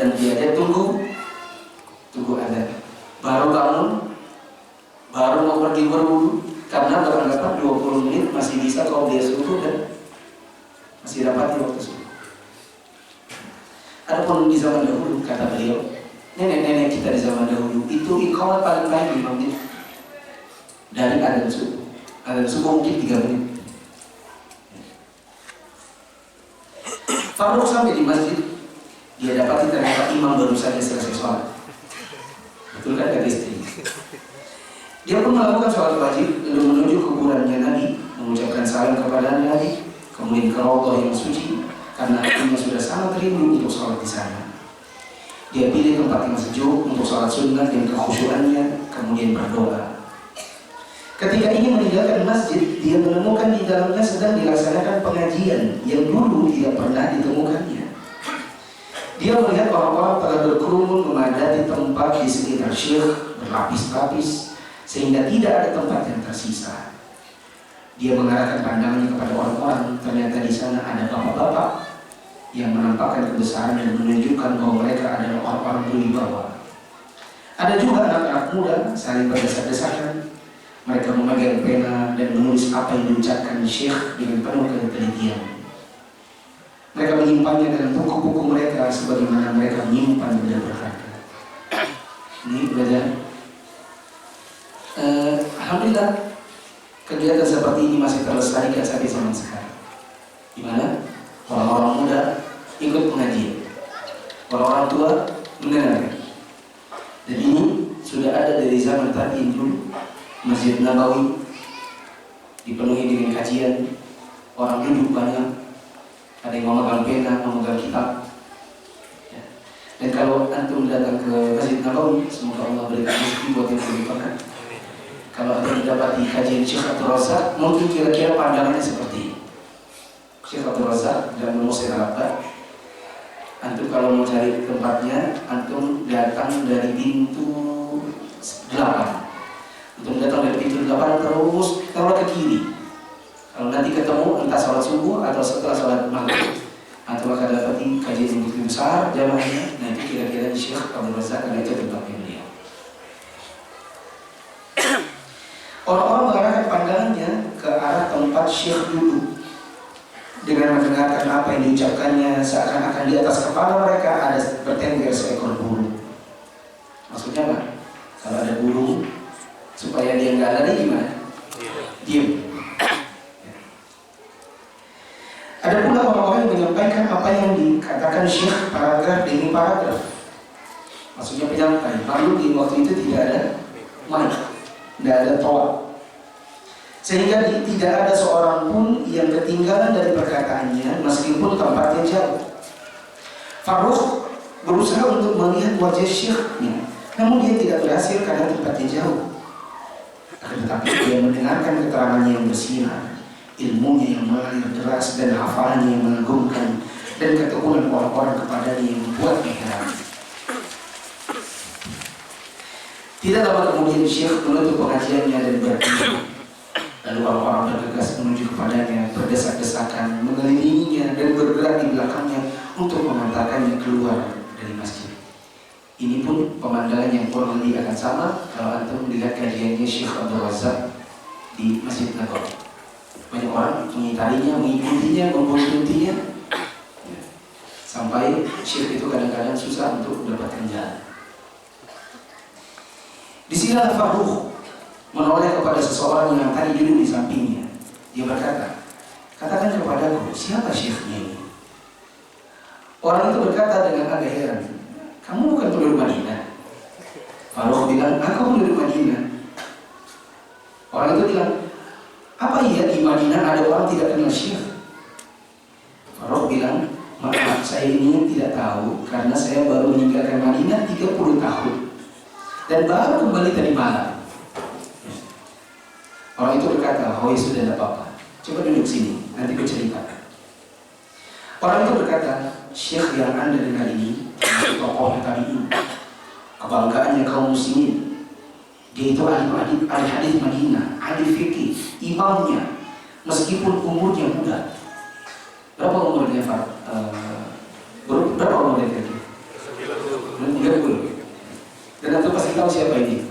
tunggu adzan. Baru bangun, baru mau pergi berwudu, karena beranggapan 20 menit masih bisa kalau dia subuh dan masih dapat di waktu subuh. Adapun di zaman dahulu, kata beliau, nenek-nenek kita di zaman dahulu itu iqamat paling baik 5 menit dari adzan subuh. Adzan subuh mungkin 3 menit. Farrukh sampai di masjid, dia dapati ternyata imam baru saja selesai sholat. Betul kan kata istri? Dia pun melakukan sholat wajib, lalu menuju kuburannya Nabi, mengucapkan salam kepada Nabi, kemudian ke Raudhah yang suci, karena hatinya sudah sangat rindu untuk sholat di sana. Dia pilih tempat yang sejuk untuk sholat sunnah dan kekhusyuannya, kemudian berdoa. Ketika ingin meninggalkan masjid, dia menemukan di dalamnya sedang dilaksanakan pengajian yang dulu tidak pernah ditemukannya. Dia melihat orang-orang telah berkerumun memadati tempat di sekitar syekh berlapis-lapis, sehingga tidak ada tempat yang tersisa. Dia mengarahkan pandangannya kepada orang-orang. Ternyata di sana ada bapak-bapak yang menampakkan kebesaran dan menunjukkan bahwa mereka adalah orang-orang berwibawa. Ada juga anak-anak muda saling berdesak-desakan. Mereka memegang pena dan menulis apa yang diucapkan syekh dengan penuh ketelitian. Mereka menyimpannya dalam buku-buku mereka sebagaimana mereka menyimpan benda berharga. Ini belajar. Alhamdulillah, kegiatan seperti ini masih terlestarikan sampai zaman sekarang. Di mana orang-orang muda ikut pengajian, orang-orang tua mendengarkan. Dan ini sudah ada dari zaman tabi'in dulu. Masjid Nabawi dipenuhi dengan kajian, orang duduk banyak, ada yang memegang pena, memegang kitab. Ya. Dan kalau antum datang ke Masjid Nabawi, semoga Allah berikan rezeki buat yang melupakan. Kalau antum mendapati kajian Syekh Abdul Razak, mungkin kira-kira pandangannya seperti ini. Syekh Abdul Razak dan Musa Al-Abbad. Antum kalau mau cari tempatnya, antum datang dari pintu 8. Untuk datang dari pintu 8 terus ke kiri. Kalau nanti ketemu entah sholat subuh atau setelah sholat maghrib, atau akan dapat kajian yang begitu besar jamaahnya, nanti kira-kira di Syekh Abdul Razak, karena itu tempatnya beliau. Orang-orang mengarahkan pandangannya ke arah tempat Syekh duduk dengan mendengarkan apa yang diucapkannya, seakan-akan di atas kepala mereka ada bertengger seekor burung. Maksudnya apa? Kalau ada burung, supaya dia nggak lari gimana? Diam. Ada pula orang-orang yang menyampaikan apa yang dikatakan Syekh paragraf demi paragraf. Maksudnya penyampaian. Lalu di waktu itu tidak ada mic, tidak ada toa, sehingga tidak ada seorang pun yang ketinggalan dari perkataannya meskipun tempatnya jauh. Farrukh berusaha untuk melihat wajah Syekhnya, namun dia tidak berhasil karena tempatnya jauh. Akan tetapi dia mendengarkan keterangannya yang bersinar, ilmunya yang mengalir deras, dan hafalannya yang mengagumkan, dan ketekunan orang-orang kepadanya yang membuatnya heran. Tidak lama kemudian Syekh menutup pengajiannya dan berhenti. Lalu orang-orang bergegas menuju kepadanya, berdesak-desakan, mengelilinginya dan bergerak di belakangnya untuk mengantarkannya keluar dari masjid. Ini pun pemandangan yang kurang lebih akan sama kalau antum melihat kajiannya Syekh Abdul Razak di Masjid Nabawi. Banyak orang mengitarinya, mengikutinya, membuntuti-nya, sampai Syekh itu kadang-kadang susah untuk mendapatkan jalan. Di sini Farrukh menoleh kepada seseorang yang tadi duduk di sampingnya. Dia berkata, "Katakan kepadaku, siapa Syekhnya ini?" Orang itu berkata dengan agak heran, "Kamu bukan penduduk Madinah?" Farrukh bilang, "Aku penduduk Madinah." Orang itu bilang, "Apa iya di Madinah ada orang tidak kenal Syekh?" Farrukh bilang, "Maaf, saya ini tidak tahu karena saya baru meninggalkan Madinah 30 tahun dan baru kembali tadi malam." Orang itu berkata, "Oh ya sudah, tidak apa-apa, coba duduk sini, nanti bercerita." Orang itu berkata, "Syekh yang Anda dengar ini tokoh tabi'in, kebanggaannya kaum muslimin. Dia itu ahli hadis Madinah, ahli fikih, imamnya, meskipun umurnya muda." Berapa umurnya Pak? Berapa umurnya tadi? 30. Dan Anda pasti tahu siapa ini.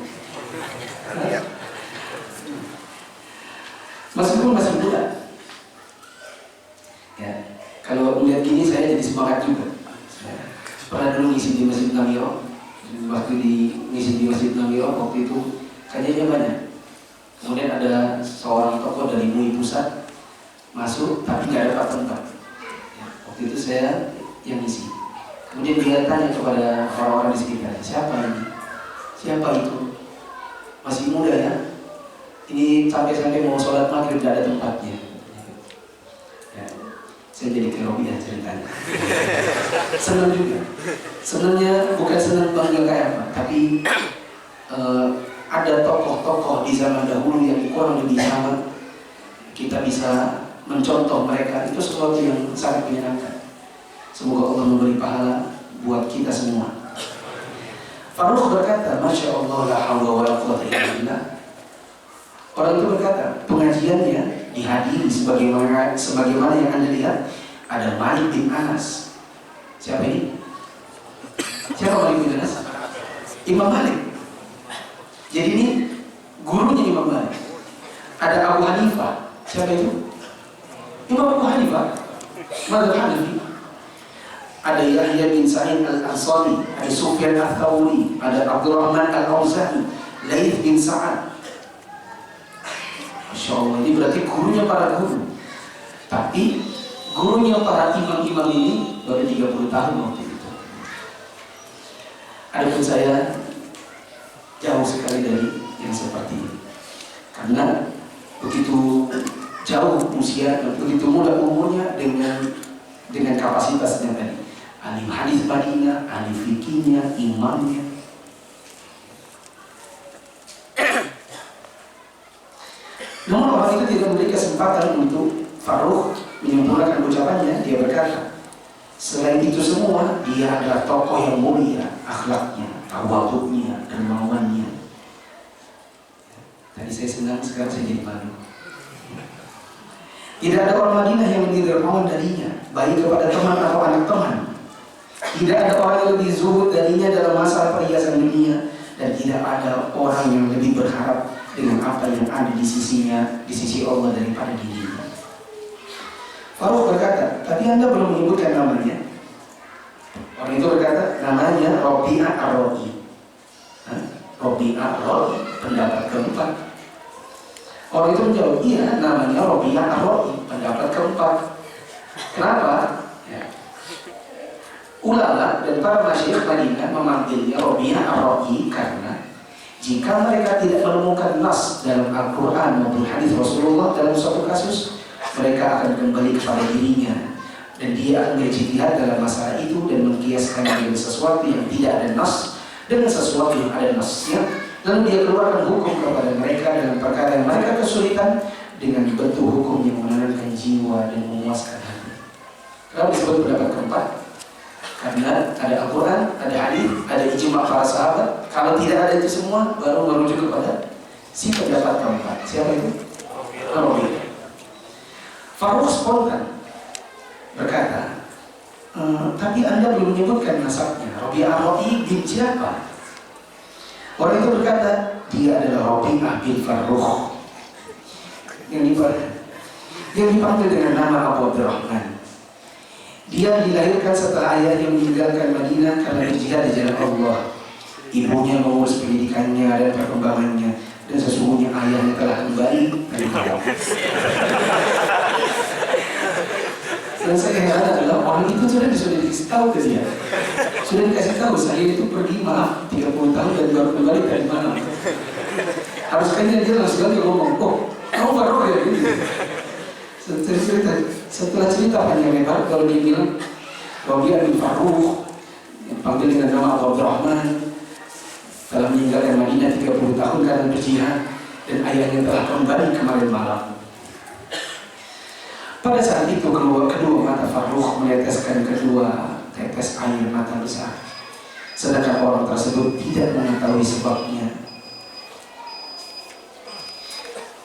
Meskipun masih muda. Ya, kalau melihat gini saya jadi semangat juga. Pernah dulu ngisi di Masjid Namiro. Waktu ngisi di Masjid Namiro waktu itu kajiannya banyak. Kemudian ada seorang tokoh dari MUI pusat masuk tapi nggak dapat tempat. Ya, waktu itu saya yang ngisi. Kemudian dia tanya kepada orang-orang di sekitar, "Siapa ini? Siapa itu? Masih muda ya? Ini sampai mau sholat maghrib tidak ada tempatnya." Ya, saya jadi kerobiah ceritanya. Senang juga. Senangnya bukan senang bangga kayak apa, tapi ada tokoh-tokoh di zaman dahulu yang kurang lebih sama. Kita bisa mencontoh mereka, itu sesuatu yang sangat menyenangkan. Semoga Allah memberi pahala buat kita semua. Farrukh berkata, "Masya Allah, la hawla wa la quwwata illa billah." Orang itu berkata, pengajiannya dihadiri sebagaimana yang Anda lihat. Ada Malik bin Anas. Siapa ini? Siapa Malik bin Anas? Imam Malik. Jadi ini gurunya Imam Malik. Ada Abu Hanifah. Siapa itu? Imam Abu Hanifah, mazhab Hanafi. Ada Yahya bin Sa'id al-Ansari, ada Sufyan al-Thawri, ada Abdurrahman al-Auza'i, Laith bin Sa'ad. Masya Allah, ini berarti gurunya para guru. Tapi gurunya para imam-imam ini baru 30 tahun waktu itu. Adapun saya jauh sekali dari yang seperti ini. Karena begitu jauh usia dan begitu muda umurnya dengan kapasitasnya tadi. Ahli hadis Madinah, ahli fikihnya, imamnya. Namun orang itu tidak memberi kesempatan untuk Farrukh menyempurnakan ucapannya. Dia berkata, selain itu semua, dia adalah tokoh yang mulia, akhlaknya, tawaduknya, dermawannya. Tadi saya senang, sekarang saya jadi malu. Tidak ada orang Madinah yang lebih dermawan darinya, baik kepada teman atau anak teman. Tidak ada orang yang lebih zuhud darinya dalam masalah perhiasan dunia, dan tidak ada orang yang lebih berharap dengan apa yang ada di sisinya, di sisi Allah daripada dirinya. Faruq berkata, tapi Anda belum menyebutkan namanya. Orang itu berkata, namanya Rabi'ah Ar-Ra'i. Rabi'ah Ar-Ra'i, pendapat keempat. Orang itu menjawab, iya, namanya Rabi'ah Ar-Ra'i, pendapat keempat. Kenapa? Ya. Ulama dan para masyayikh Madinah memanggilnya Rabi'ah Ar-Ra'i karena jika mereka tidak menemukan nas dalam Al-Quran maupun hadis Rasulullah dalam suatu kasus, mereka akan kembali kepada dirinya, dan dia akan berijtihad dalam masalah itu dan mengkiaskan dengan sesuatu yang tidak ada nas dengan sesuatu yang ada nasnya, lalu dia keluarkan hukum kepada mereka dalam perkara yang mereka kesulitan dengan bentuk hukum yang menenangkan jiwa dan memuaskan hati. Kenapa disebut pendapat keempat? Karena ada Al-Quran, ada hadis, ada ijma' para sahabat. Kalau tidak ada itu semua, baru merujuk kepada si pendapat keempat. Siapa itu? Rabi'ah. Faruq spontan berkata, tapi Anda belum menyebutkan nasabnya. Rabi'ah Ar-Ra'i bin siapa? Orang itu berkata, dia adalah Rabi'ah bin Farrukh, yang dipanggil dengan nama Abu Abdurrahman. Dia dilahirkan setelah ayahnya meninggalkan Madinah karena berjihad di jalan Allah. Ibunya mengurus pendidikannya dan perkembangannya, dan sesungguhnya ayahnya telah kembali dari malam. Dan saya heran adalah orang itu sudah dikasih tahu ke dia. Sudah dikasih tahu saya itu pergi maaf 30 tahun dan baru kembali dari malam. Harusnya dia langsung ngomong, oh kamu baru ya ini. Setelah cerita panjang lebar, kalau dia bilang Rabi'ah bin Farrukh yang panggil dengan nama Abu Abdurrahman telah meninggalkan Madinah 30 tahun karena berjihad, dan ayahnya telah kembali kemarin malam. Pada saat itu kedua mata Farrukh meneteskan kedua tetes air mata besar, sedangkan orang tersebut tidak mengetahui sebabnya.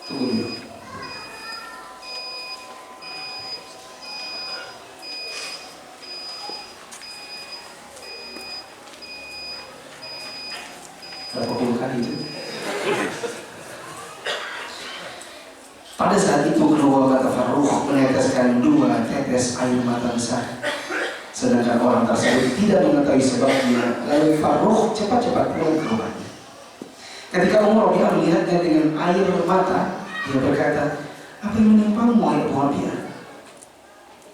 Tunggu dulu. Berapa puluh kali itu? Pada saat itu kedua mata Farrukh meneteskan dua tetes air mata besar, sedangkan orang tersebut tidak mengetahui sebabnya. Lalu Farrukh cepat-cepat pulang ke rumahnya. Ketika Rabi'ah melihatnya dengan air mata, dia berkata, apa yang menimpamu wahai Rabi'ah?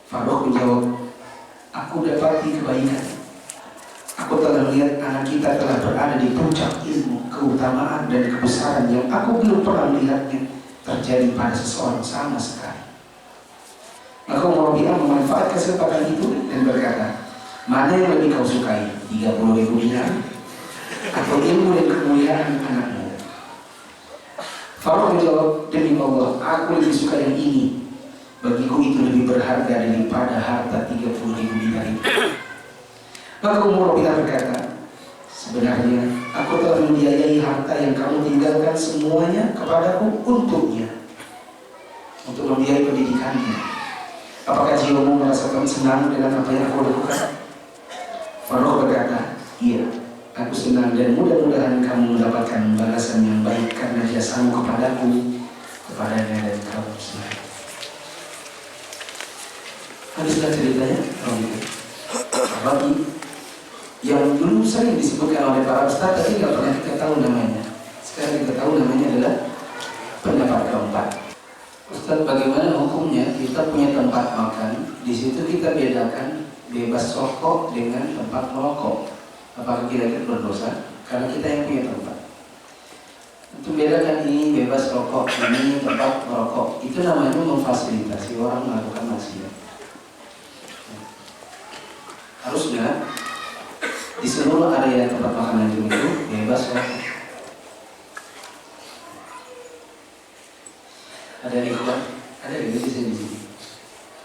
Farrukh menjawab, aku dapati kebaikan. Aku telah melihat anak kita telah berada di puncak ilmu, keutamaan dan kebesaran yang aku belum pernah melihatnya terjadi pada seseorang sama sekali. Maka Rabi'ah memanfaatkan kesempatan itu dan berkata, mana yang lebih kau sukai, 30.000 dinar atau ilmu dan kemuliaan anakmu? Farrukh menjawab, demi Allah, aku lebih suka yang ini. Bagiku itu lebih berharga daripada harta 30.000 dinar itu. Maka Rabi'ah berkata, sebenarnya aku telah membiayai harta yang kamu tinggalkan semuanya kepadaku untuknya, untuk membiayai pendidikannya. Apakah jiwamu merasakan senang dengan apa yang aku lakukan? Farrukh berkata, iya, aku senang, dan mudah-mudahan kamu mendapatkan balasan yang baik karena jasamu kepadaku, kepadanya dan kamu sendiri. Habislah ceritanya. Rabi'ah yang dulu sering disebutkan oleh para ustaz, tapi nggak pernah kita tahu namanya. Sekarang kita tahu namanya adalah pendapat keempat. Ustaz, bagaimana hukumnya kita punya tempat makan, di situ kita bedakan bebas rokok dengan tempat merokok? Apakah kita berdosa karena kita yang punya tempat? Untuk bedakan ini bebas rokok, ini tempat merokok, itu namanya memfasilitasi orang melakukan maksiat. Harusnya di seluruh area tempat makanan itu bebas rokok. Ada ikhwan, ada di sini.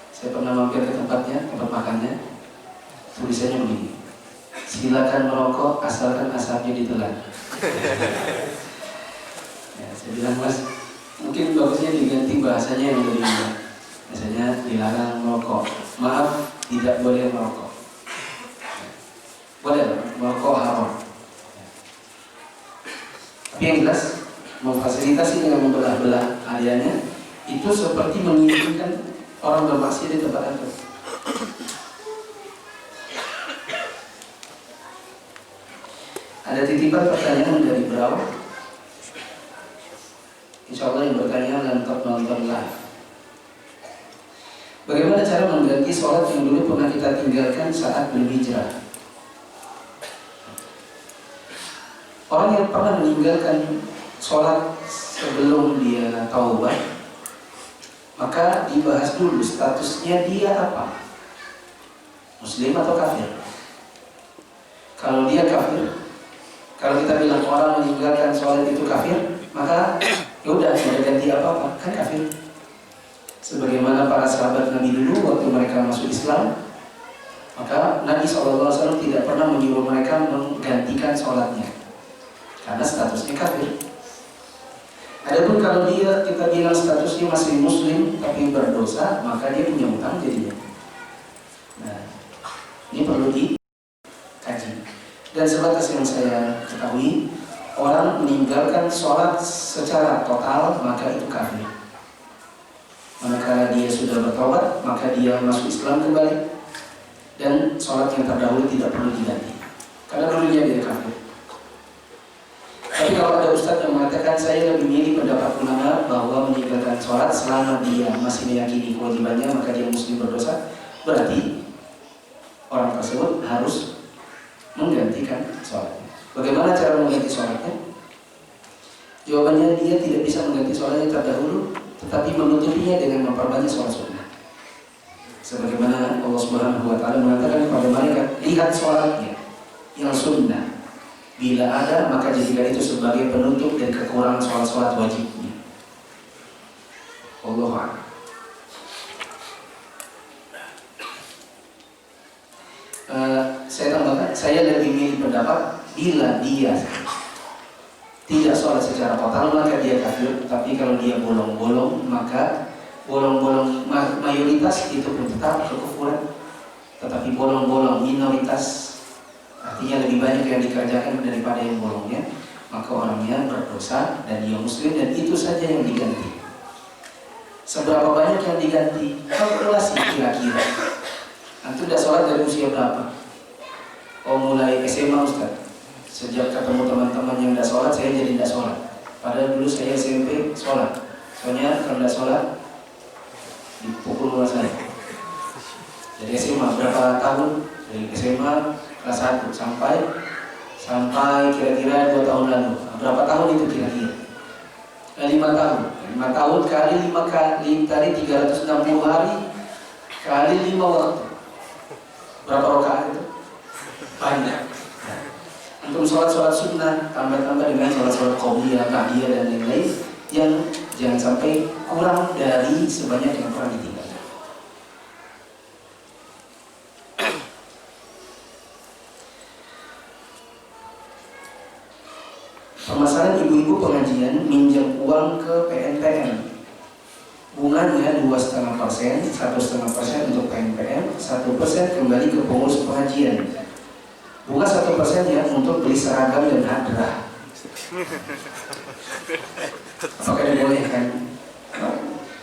Saya pernah mampir ke tempatnya, tempat makannya. Tulisannya begini: silakan merokok asalkan asapnya ditelan. Ya, saya bilang, Mas, mungkin bagusnya diganti bahasanya yang lebih mudah. dilarang merokok. Maaf, tidak boleh merokok. Boleh merokok haram. Tapi yang jelas memfasilitasi dengan membelah-belah areanya itu seperti menginginkan orang bermaksiat di tempat itu. Ada titipan pertanyaan dari Brau. Insya Allah yang bertanya lantar nonton live. Bagaimana cara mengganti sholat yang dulu pernah kita tinggalkan saat berhijrah? Orang yang pernah meninggalkan sholat sebelum dia taubat, maka dibahas dulu statusnya dia apa, Muslim atau kafir. Kalau dia kafir, kalau kita bilang orang meninggalkan sholat itu kafir, maka yaudah tidak ganti apa-apa, kan kafir. Sebagaimana para sahabat Nabi dulu waktu mereka masuk Islam, maka Nabi SAW tidak pernah menyuruh mereka menggantikan sholatnya karena statusnya kafir. Adapun kalau kita bilang statusnya masih Muslim tapi berdosa, maka dia punya utang jadinya. Nah, ini perlu dikaji. Dan sebatas yang saya ketahui, orang meninggalkan sholat secara total maka itu kafir. Manakala dia sudah bertobat, maka dia masuk Islam kembali dan sholat yang terdahulu tidak perlu diganti karena dulunya dia kafir. Tapi kalau ada ustadz yang mengatakan saya lebih milih pendapat ulama bahwa meninggalkan sholat selama dia masih meyakini kewajibannya maka dia muslim berdosa, berarti orang tersebut harus menggantikan sholatnya. Bagaimana cara mengganti sholatnya? Jawabannya dia tidak bisa mengganti sholatnya terdahulu, tetapi menutupinya dengan memperbanyak sholat sunnah. Sebagaimana Allah Subhanahu wa Ta'ala mengatakan kepada mereka, lihat sholatnya yang sunnah. Bila ada, maka jadikan itu sebagai penutup dan kekurangan sholat-sholat wajibnya. Allahu a'lam. Saya tambahkan, saya lebih milih pendapat bila dia tidak sholat secara total maka dia kafir. Tapi kalau dia bolong-bolong, maka bolong-bolong mayoritas itu pun tetap kekufuran. Tetapi bolong-bolong minoritas, artinya lebih banyak yang dikerjakan daripada yang bolongnya, maka orangnya berdosa dan dia muslim, dan itu saja yang diganti. Seberapa banyak yang diganti? Kalkulasi kira-kira. Antum sudah sholat dari usia berapa? Oh, mulai SMA Ustaz. Sejak ketemu teman-teman yang tidak sholat, saya jadi tidak sholat. Padahal dulu saya SMP sholat. Soalnya kalau tidak sholat dipukul rumah saya. Jadi SMA berapa tahun? Dari SMA kelas 1 sampai kira-kira 2 tahun lalu. Berapa tahun itu kira-kira? 5 tahun. 5 tahun kali 5 kali tadi 360 hari kali 5 waktu. Berapa rakaat itu? Banyak. Untuk sholat-sholat sunnah tambah-tambah dengan sholat-sholat qabliyah, ba'diyah dan lain-lain yang jangan sampai kurang dari sebanyak yang pernah ditinggalkan. Permasalahan ibu-ibu pengajian minjam uang ke PNPM. Bunganya 2,5%, 1,5% untuk PNPM, 1% kembali ke pengurus pengajian. Bunga 1% ya untuk beli seragam dan hadrah. Apakah dibolehkan?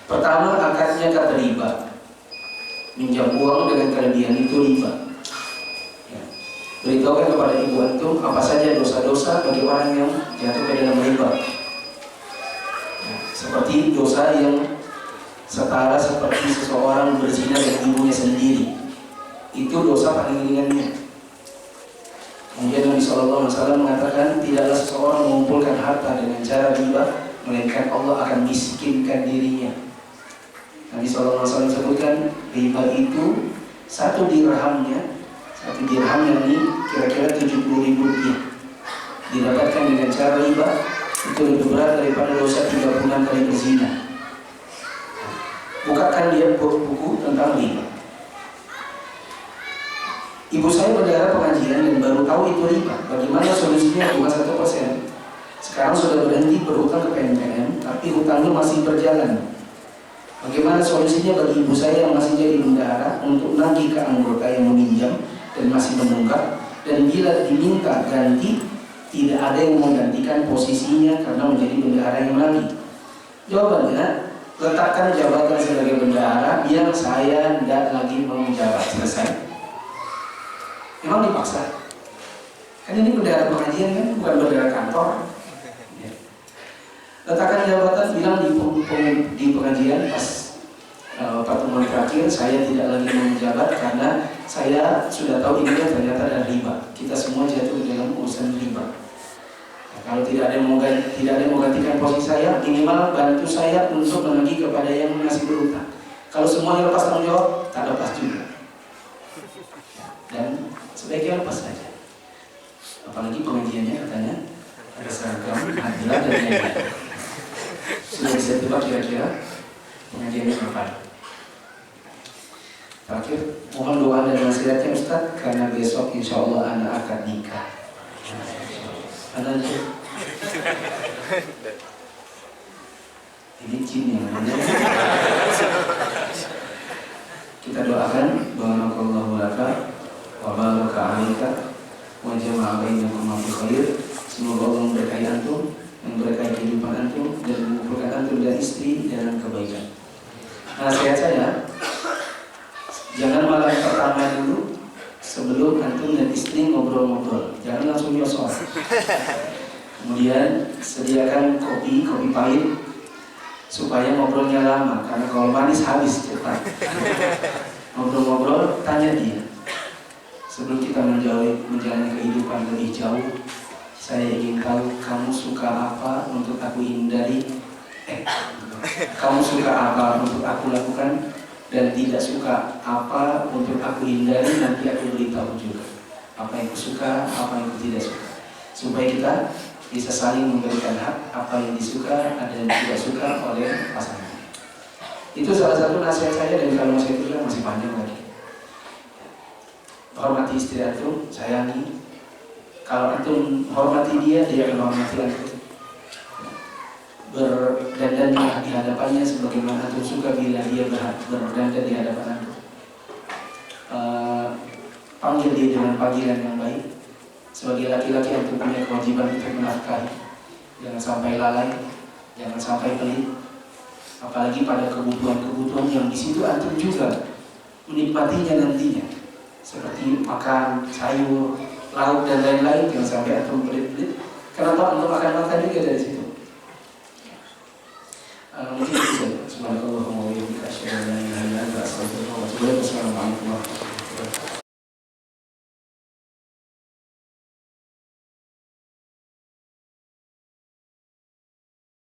Pertama, akadnya kata riba. Minjam uang dengan kelebihan itu riba. Ya. Beritahukan kepada ibu antum apa saja dosa-dosa bagi orang yang jatuh ke dalam riba. Ya. Seperti dosa yang setara seperti seseorang berzina dengan ibunya sendiri. Itu dosa paling ringannya. Kemudian Nabi SAW mengatakan tidaklah seseorang mengumpulkan harta dengan cara riba, melainkan Allah akan miskinkan dirinya. Nabi SAW sebutkan riba itu 1 dirhamnya, 1 dirham yang ini kira-kira 70.000 rupiah, didapatkan dengan cara riba itu lebih berat daripada dosa 3 bulan kali berzina. Bukakan dia buku tentang riba. Ibu saya berdaerah pengajian dan baru tahu itu riba. Bagaimana solusinya? Cuma 1%. Sekarang sudah berhenti berhutang ke PNPM, tapi hutangnya masih berjalan. Bagaimana solusinya bagi ibu saya yang masih jadi bendahara untuk nagih ke anggota yang meminjam dan masih menunggak, dan bila diminta ganti tidak ada yang menggantikan posisinya karena menjadi bendahara yang lagi? Jawabannya, letakkan jabatan sebagai bendahara yang saya tidak lagi mau menjabat. Selesai. Memang dipaksa. Kan ini bendahara pengajian kan, bukan bendahara kantor. Letakkan jabatan, bilang di pengajian pas pertemuan terakhir, saya tidak lagi mau menjabat karena saya sudah tahu ini ternyata ada riba. Kita semua jatuh dalam urusan riba. Nah, kalau tidak ada yang mau gantikan posisi saya, minimal bantu saya untuk menagih kepada yang masih berutang. Kalau semuanya lepas tanggung jawab, tak lepas juga. Dan sebaiknya lepas saja. Apalagi pengajiannya katanya ada seragam, hadiah dan lain-lain. Sudah bisa tebak kira-kira pengajiannya apa? Terakhir, mohon doa dan nasihatnya Ustaz, karena besok insya Allah anak akan nikah. Anak ini jin yang namanya. Kita doakan, barakallahu laka wa baraka alaika wa jama'a bainakum fi khair. Semoga Allah memberkahi antum, memberkahi kehidupan antum, dan mengumpulkan antum dan istri dalam kebaikan. Nasihat saya, jangan malam pertama dulu sebelum antum dan istri ngobrol-ngobrol, jangan langsung nyosor. Kemudian sediakan kopi pahit supaya ngobrolnya lama, karena kalau manis habis cepat. Ngobrol-ngobrol, tanya dia. Sebelum kita menjalani kehidupan lebih jauh, saya ingin tahu kamu suka apa untuk aku hindari, kamu suka apa untuk aku lakukan, dan tidak suka apa untuk aku hindari. Nanti aku beritahu juga apa yang aku suka, apa yang aku tidak suka, supaya kita bisa saling memberikan hak apa yang disuka dan yang tidak suka oleh pasangan. Itu salah satu nasihat saya, dan kalau saya bilang masih panjang lagi. Hormati istri antum, sayangi. Kalau antum hormati dia, dia akan hormati antum. Berdandan di hadapannya sebagaimana antum suka bila dia berdandan di hadapan antum. Panggil dia dengan panggilan yang baik. Sebagai laki-laki antum punya kewajiban untuk menafkahi. Jangan sampai lalai, jangan sampai pelit. Apalagi pada kebutuhan-kebutuhan yang di situ antum juga menikmatinya nantinya, seperti makan sayur, lauk dan lain-lain. Jangan sampai antum pelit-pelit. Kenapa antum akan makan juga dari situ? Mungkin